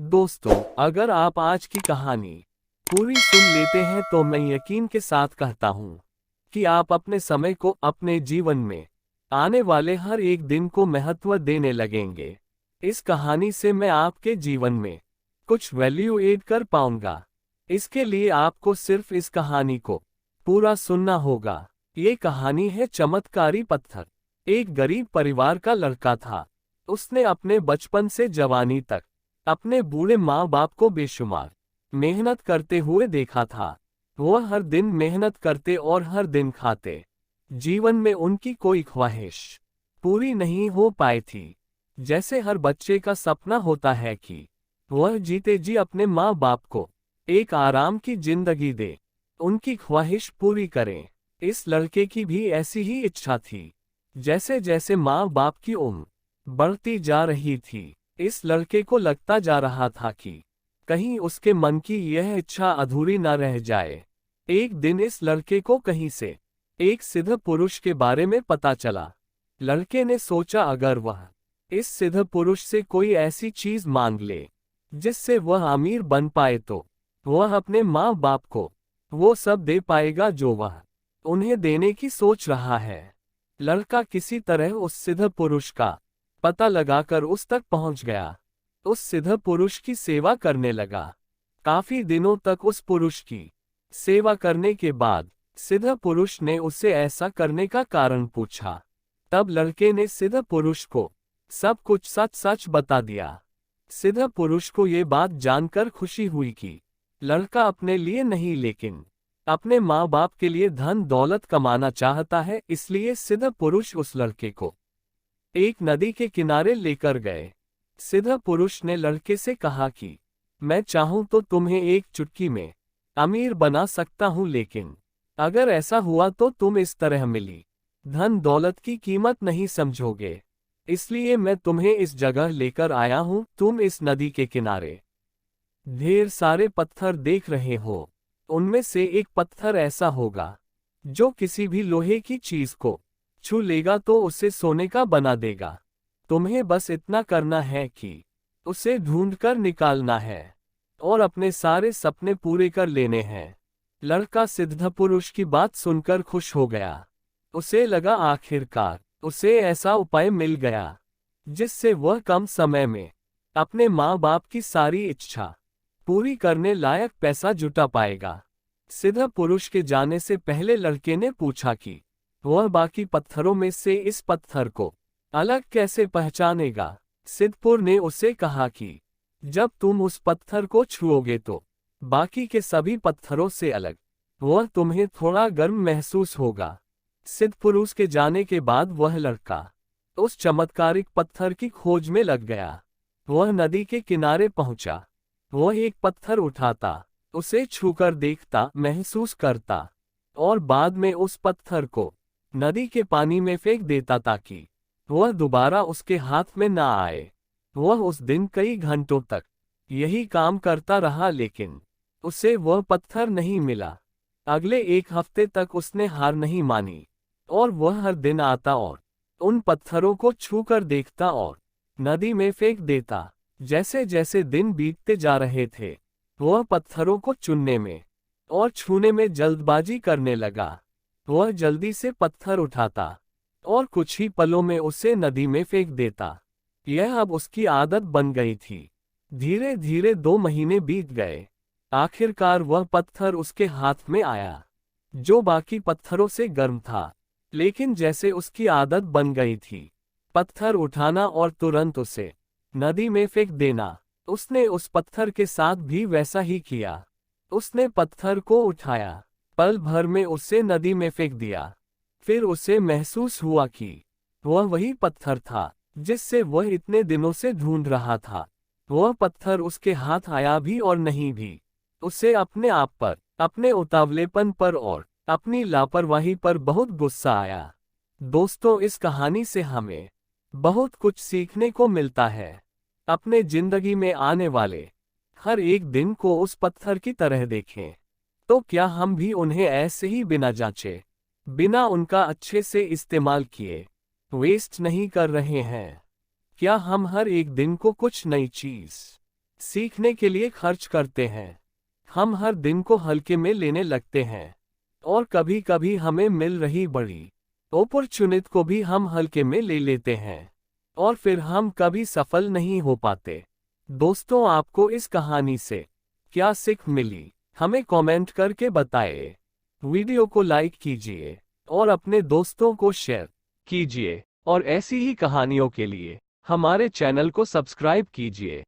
दोस्तों, अगर आप आज की कहानी पूरी सुन लेते हैं तो मैं यकीन के साथ कहता हूं कि आप अपने समय को, अपने जीवन में आने वाले हर एक दिन को महत्व देने लगेंगे। इस कहानी से मैं आपके जीवन में कुछ वैल्यू ऐड कर पाऊंगा। इसके लिए आपको सिर्फ इस कहानी को पूरा सुनना होगा। ये कहानी है चमत्कारी पत्थर। एक गरीब परिवार का लड़का था। उसने अपने बचपन से जवानी तक अपने बूढ़े माँ बाप को बेशुमार मेहनत करते हुए देखा था। वह हर दिन मेहनत करते और हर दिन खाते। जीवन में उनकी कोई ख्वाहिश पूरी नहीं हो पाई थी। जैसे हर बच्चे का सपना होता है कि वह जीते जी अपने माँ बाप को एक आराम की जिंदगी दे, उनकी ख्वाहिश पूरी करें। इस लड़के की भी ऐसी ही इच्छा थी। जैसे जैसे माँ बाप की उम्र बढ़ती जा रही थी, इस लड़के को लगता जा रहा था कि कहीं उसके मन की यह इच्छा अधूरी न रह जाए। एक दिन इस लड़के को कहीं से एक सिद्ध पुरुष के बारे में पता चला। लड़के ने सोचा, अगर वह इस सिद्ध पुरुष से कोई ऐसी चीज मांग ले जिससे वह अमीर बन पाए तो वह अपने माँ बाप को वो सब दे पाएगा जो वह उन्हें देने की सोच रहा है। लड़का किसी तरह उस सिद्ध पुरुष का पता लगाकर उस तक पहुंच गया। उस सिद्ध पुरुष की सेवा करने लगा। काफी दिनों तक उस पुरुष की सेवा करने के बाद सिद्ध पुरुष ने उससे ऐसा करने का कारण पूछा। तब लड़के ने सिद्ध पुरुष को सब कुछ सच सच बता दिया। सिद्ध पुरुष को ये बात जानकर खुशी हुई कि लड़का अपने लिए नहीं लेकिन अपने माँ बाप के लिए धन दौलत कमाना चाहता है। इसलिए सिद्ध पुरुष उस लड़के को एक नदी के किनारे लेकर गए। सिद्ध पुरुष ने लड़के से कहा कि मैं चाहूं तो तुम्हें एक चुटकी में अमीर बना सकता हूं, लेकिन अगर ऐसा हुआ तो तुम इस तरह मिली धन दौलत की कीमत नहीं समझोगे। इसलिए मैं तुम्हें इस जगह लेकर आया हूं। तुम इस नदी के किनारे ढेर सारे पत्थर देख रहे हो। उनमें से एक पत्थर ऐसा होगा जो किसी भी लोहे की चीज को छू लेगा तो उसे सोने का बना देगा। तुम्हें बस इतना करना है कि उसे ढूंढकर निकालना है और अपने सारे सपने पूरे कर लेने हैं। लड़का सिद्ध पुरुष की बात सुनकर खुश हो गया। उसे लगा आखिरकार उसे ऐसा उपाय मिल गया जिससे वह कम समय में अपने माँ बाप की सारी इच्छा पूरी करने लायक पैसा जुटा पाएगा। सिद्ध पुरुष के जाने से पहले लड़के ने पूछा कि वह बाकी पत्थरों में से इस पत्थर को अलग कैसे पहचानेगा। सिद्धपुर ने उसे कहा कि जब तुम उस पत्थर को छुओगे तो बाकी के सभी पत्थरों से अलग वह तुम्हें थोड़ा गर्म महसूस होगा। सिद्धपुरुष के जाने के बाद वह लड़का उस चमत्कारिक पत्थर की खोज में लग गया। वह नदी के किनारे पहुंचा। वह एक पत्थर उठाता, उसे छूकर देखता, महसूस करता और बाद में उस पत्थर को नदी के पानी में फेंक देता ताकि वह दोबारा उसके हाथ में ना आए। वह उस दिन कई घंटों तक यही काम करता रहा, लेकिन उसे वह पत्थर नहीं मिला। अगले एक हफ्ते तक उसने हार नहीं मानी और वह हर दिन आता और उन पत्थरों को छूकर देखता और नदी में फेंक देता। जैसे जैसे दिन बीतते जा रहे थे, वह पत्थरों को चुनने में और छूने में जल्दबाजी करने लगा। वह जल्दी से पत्थर उठाता और कुछ ही पलों में उसे नदी में फेंक देता। यह अब उसकी आदत बन गई थी। धीरे धीरे 2 महीने बीत गए। आखिरकार वह पत्थर उसके हाथ में आया जो बाकी पत्थरों से गर्म था, लेकिन जैसे उसकी आदत बन गई थी पत्थर उठाना और तुरंत उसे नदी में फेंक देना, उसने उस पत्थर के साथ भी वैसा ही किया। उसने पत्थर को उठाया, पल भर में उसे नदी में फेंक दिया। फिर उसे महसूस हुआ कि वह वही पत्थर था जिससे वह इतने दिनों से ढूंढ रहा था। वह पत्थर उसके हाथ आया भी और नहीं भी। उसे अपने आप पर, अपने उतावलेपन पर और अपनी लापरवाही पर बहुत गुस्सा आया। दोस्तों, इस कहानी से हमें बहुत कुछ सीखने को मिलता है। अपने जिंदगी में आने वाले हर एक दिन को उस पत्थर की तरह देखें। तो क्या हम भी उन्हें ऐसे ही बिना जांचे, बिना उनका अच्छे से इस्तेमाल किए वेस्ट नहीं कर रहे हैं? क्या हम हर एक दिन को कुछ नई चीज सीखने के लिए खर्च करते हैं। हम हर दिन को हल्के में लेने लगते हैं और कभी कभी हमें मिल रही बड़ी अपॉर्चुनिटी को भी हम हल्के में ले लेते हैं और फिर हम कभी सफल नहीं हो पाते। दोस्तों, आपको इस कहानी से क्या सीख मिली, हमें कमेंट करके बताएं। वीडियो को लाइक कीजिए और अपने दोस्तों को शेयर कीजिए और ऐसी ही कहानियों के लिए हमारे चैनल को सब्सक्राइब कीजिए।